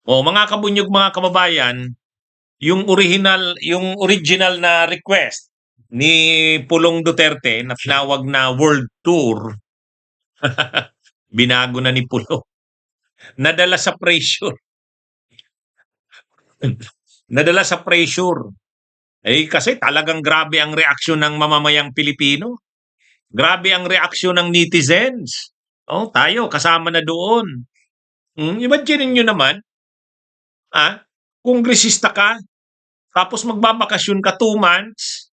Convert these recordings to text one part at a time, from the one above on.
O mga kabunyog, mga kababayan, yung original na request ni Pulong Duterte na tinawag na world tour, binago na ni Pulong. Nadala sa pressure. Nadala sa pressure. Eh kasi talagang grabe ang reaksyon ng mamamayang Pilipino. Grabe ang reaksyon ng netizens. Oh, tayo kasama na doon. Imagine niyo naman, kongresista ka, tapos magbabakasyon ka 2 months,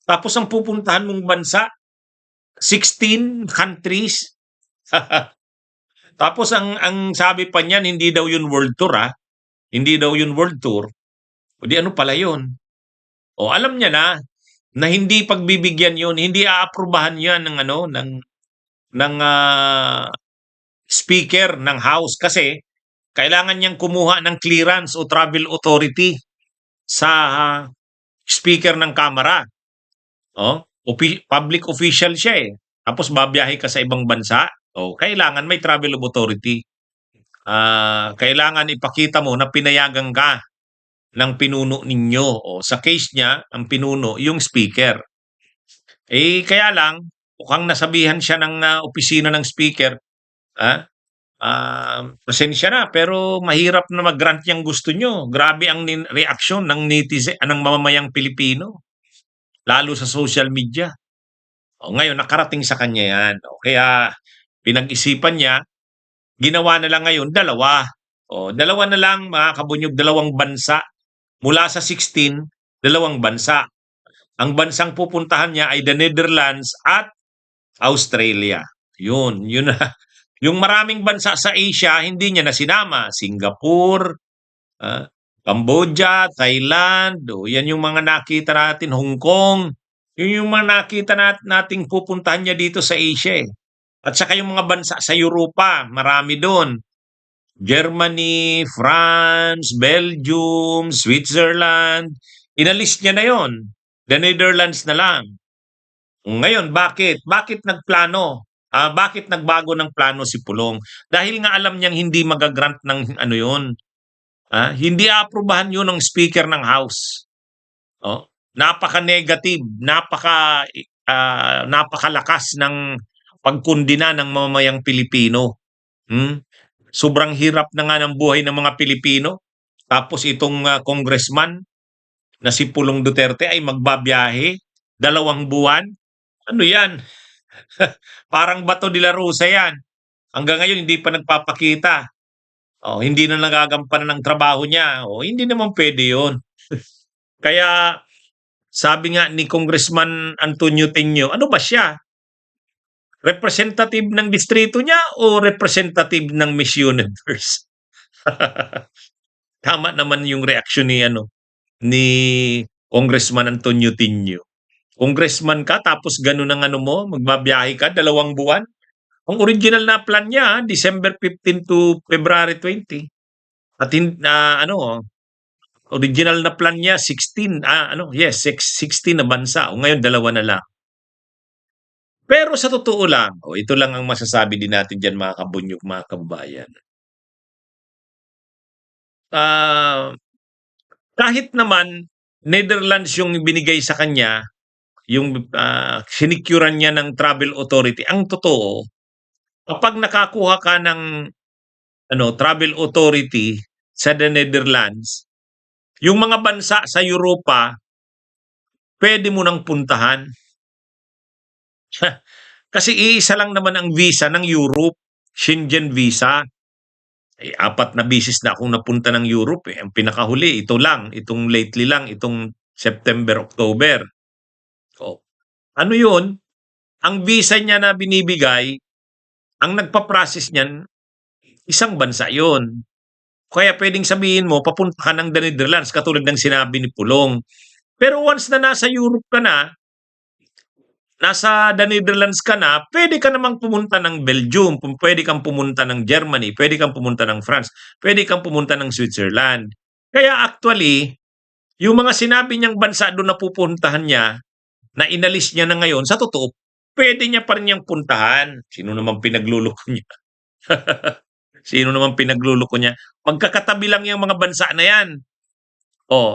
tapos ang pupuntahan mong bansa, 16 countries. Tapos ang sabi pa niyan, hindi daw yun world tour, hindi daw yun world tour. O di ano pala yun? O alam niya na hindi pagbibigyan yun, hindi aaprubahan yan ng speaker ng House kasi kailangan niyang kumuha ng clearance o travel authority sa speaker ng Kamara. Oh, public official siya eh. Tapos babiyahe ka sa ibang bansa, kailangan may travel authority. Kailangan ipakita mo na pinayagan ka ng pinuno ninyo. Sa case niya, ang pinuno, yung speaker. Kaya lang, mukhang nasabihan siya ng opisina ng speaker, pasensya na, pero mahirap na mag-grant yung gusto nyo. Grabe ang reaksyon ng netizen, ng mamamayang Pilipino, lalo sa social media. Ngayon, nakarating sa kanya yan. Kaya pinag-isipan niya, ginawa na lang ngayon, dalawa. Dalawa na lang, mga kabunyog, dalawang bansa. Mula sa 16, dalawang bansa. Ang bansang pupuntahan niya ay the Netherlands at Australia. Yun na. Yung maraming bansa sa Asia, hindi niya na sinama. Singapore, Cambodia, Thailand, yan yung mga nakita natin, Hong Kong. Yun yung mga nakita nating pupuntahan niya dito sa Asia eh. At saka yung mga bansa sa Europa, marami doon. Germany, France, Belgium, Switzerland. Inalis niya na yon. The Netherlands na lang. Ngayon, bakit? Bakit nagplano? Bakit nagbago ng plano si Pulong? Dahil nga alam niyang hindi magagrant ng ano yon. Hindi aaprubahan yun ng Speaker ng House. Napaka-negative, napakalakas ng pagkundina ng mamamayang Pilipino. Sobrang hirap na nga ng buhay ng mga Pilipino. Tapos itong congressman na si Pulong Duterte ay magbabiyahe 2 buwan. Ano yan? Parang Bato de la Rosa yan. Hanggang ngayon hindi pa nagpapakita. Hindi na nagagampanan ng trabaho niya. Hindi naman pwede yun. Kaya sabi nga ni Congressman Antonio Teño, ano ba siya? Representative ng distrito niya o representative ng Miss Universe? Tama naman yung reaksyon ni Congressman Antonio Teño. Congressman ka tapos ganun ang mo, magbabiyahe ka 2 buwan. Ang original na plan niya, December 15 to February 20. At original na plan niya 16, 16 na bansa. Ngayon 2 na lang. Pero sa totoo lang, ito lang ang masasabi din natin diyan, mga kabunyog, mga kababayan. Kahit naman Netherlands yung binigay sa kanya, yung sinikuran niya ng travel authority, ang totoo, kapag nakakuha ka ng travel authority sa the Netherlands, yung mga bansa sa Europa, pwede mo nang puntahan. Kasi iisa lang naman ang visa ng Europe, Schengen visa. 4 na bisis na akong napunta ng Europe eh. Ang pinakahuli, itong lately lang, itong September, October. Ano yun? Ang visa niya na binibigay, ang nagpa-process niyan, isang bansa yun. Kaya pwedeng sabihin mo, papunta ka ng the Netherlands, katulad ng sinabi ni Pulong. Pero once na nasa Europe ka na, nasa the Netherlands ka na, pwede ka namang pumunta ng Belgium, pwede kang pumunta ng Germany, pwede kang pumunta ng France, pwede kang pumunta ng Switzerland. Kaya actually, yung mga sinabi niyang bansa doon na pupuntahan niya, na inalis niya na ngayon, sa totoo, pwede niya pa rin niyang puntahan. Sino naman pinagluloko niya? Sino naman pinagluloko niya? Magkakatabi lang yung mga bansa na yan.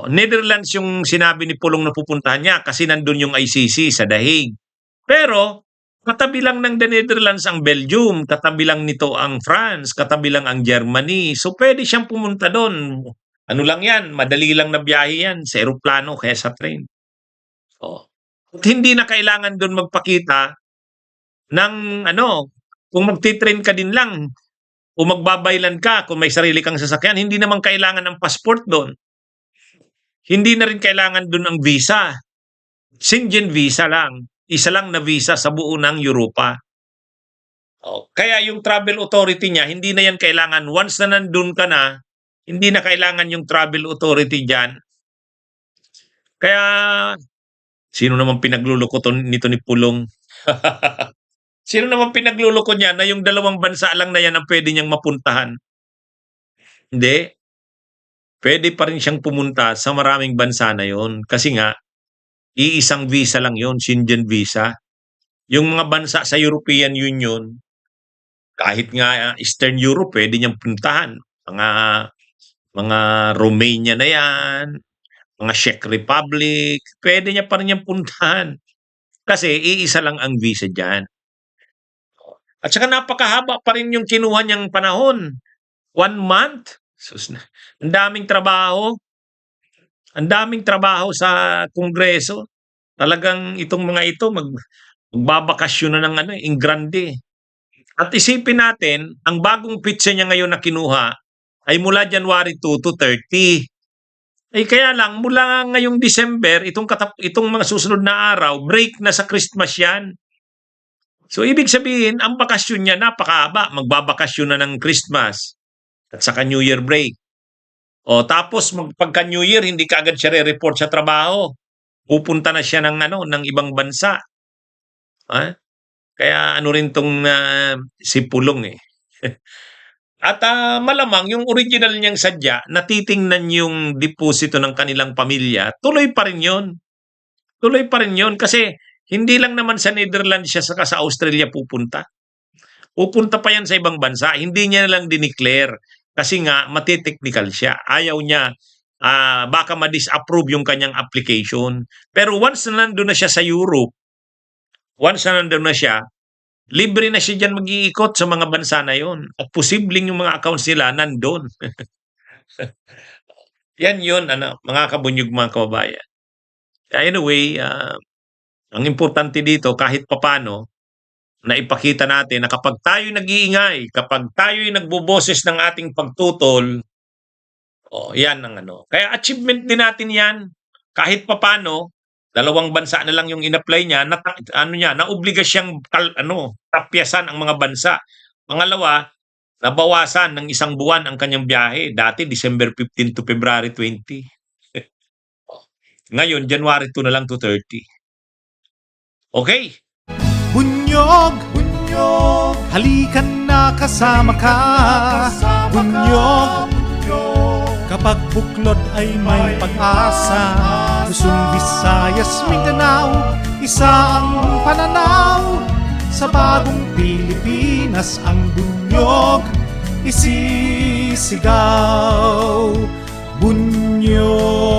Netherlands yung sinabi ni Pulong na pupuntahan niya kasi nandun yung ICC sa The Hague. Pero, katabi lang ng the Netherlands ang Belgium, katabi lang nito ang France, katabi lang ang Germany. So, pwede siyang pumunta doon. Ano lang yan, madali lang na biyahe yan sa eroplano kaya sa train. At hindi na kailangan doon magpakita ng kung magti-train ka din lang o magbabaylan ka kung may sarili kang sasakyan, hindi naman kailangan ng passport doon. Hindi na rin kailangan doon ang visa. Schengen visa lang. Isa lang na visa sa buo ng Europa. Kaya yung travel authority niya, hindi na yan kailangan. Once na nandun ka na, hindi na kailangan yung travel authority dyan. Kaya, sino naman pinagluloko nito ni Pulong? Sino naman pinagluloko niya na yung dalawang bansa lang na yan ang pwede niyang mapuntahan? Hindi. Pwede pa rin siyang pumunta sa maraming bansa na yon. Kasi nga, iisang visa lang yon, Schengen visa. Yung mga bansa sa European Union, kahit nga Eastern Europe, pwede niyang puntahan. Mga Romania na yan, mga Czech Republic, pwede niya pa rin niyang puntahan. Kasi iisa lang ang visa dyan. At saka napakahaba pa rin yung kinuha niyang panahon. 1 month? Ang daming trabaho. Ang daming trabaho sa Kongreso. Talagang itong mga ito, magbabakasyon na ng Engrande. At isipin natin, ang bagong pitsa niya ngayon na kinuha ay mula January 2 to 30. Kaya lang, mula ngayong December, itong mga susunod na araw, break na sa Christmas yan. So, ibig sabihin, ang bakasyon niya napakahaba. Magbabakasyon na ng Christmas at saka New Year break. Tapos, pagka New Year, hindi kaagad siya re-report sa trabaho. Pupunta na siya ng ibang bansa. Kaya rin tong si Pulong eh. At malamang yung original niyang sadya, natitingnan yung deposito ng kanilang pamilya, tuloy pa rin yun. Tuloy pa rin yun kasi hindi lang naman sa Netherlands siya saka sa Australia pupunta. Pupunta pa yan sa ibang bansa. Hindi niya lang dineclare kasi nga matiteknikal siya. Ayaw niya, baka ma-disapprove yung kanyang application. Pero once na nandun na siya sa Europe, once na nandun na siya, libre na siya dyan mag-iikot sa mga bansa na yon. At posibleng yung mga accounts nila nandun. Yan yun, mga kabunyog, mga kababayan. Anyway, ang importante dito, kahit papano, na ipakita natin na kapag tayo nag-iingay, kapag tayo nagboboses ng ating pagtutol, yan ang Kaya achievement din natin yan. Kahit papano, 2 bansa na lang yung in-apply niya, naobliga siyang tapyasan ang mga bansa. Pangalawa, nabawasan ng 1 buwan ang kanyang biyahe. Dati, December 15 to February 20. Ngayon, January 2 na lang to 30. Okay. Bunyog, bunyog, halikan na kasama ka. Bunyog, kapag buklod ay may pag-asa. Luzon, Visayas, Mindanao, isa ang pananaw. Sa bagong Pilipinas ang bunyog isisigaw. Bunyog.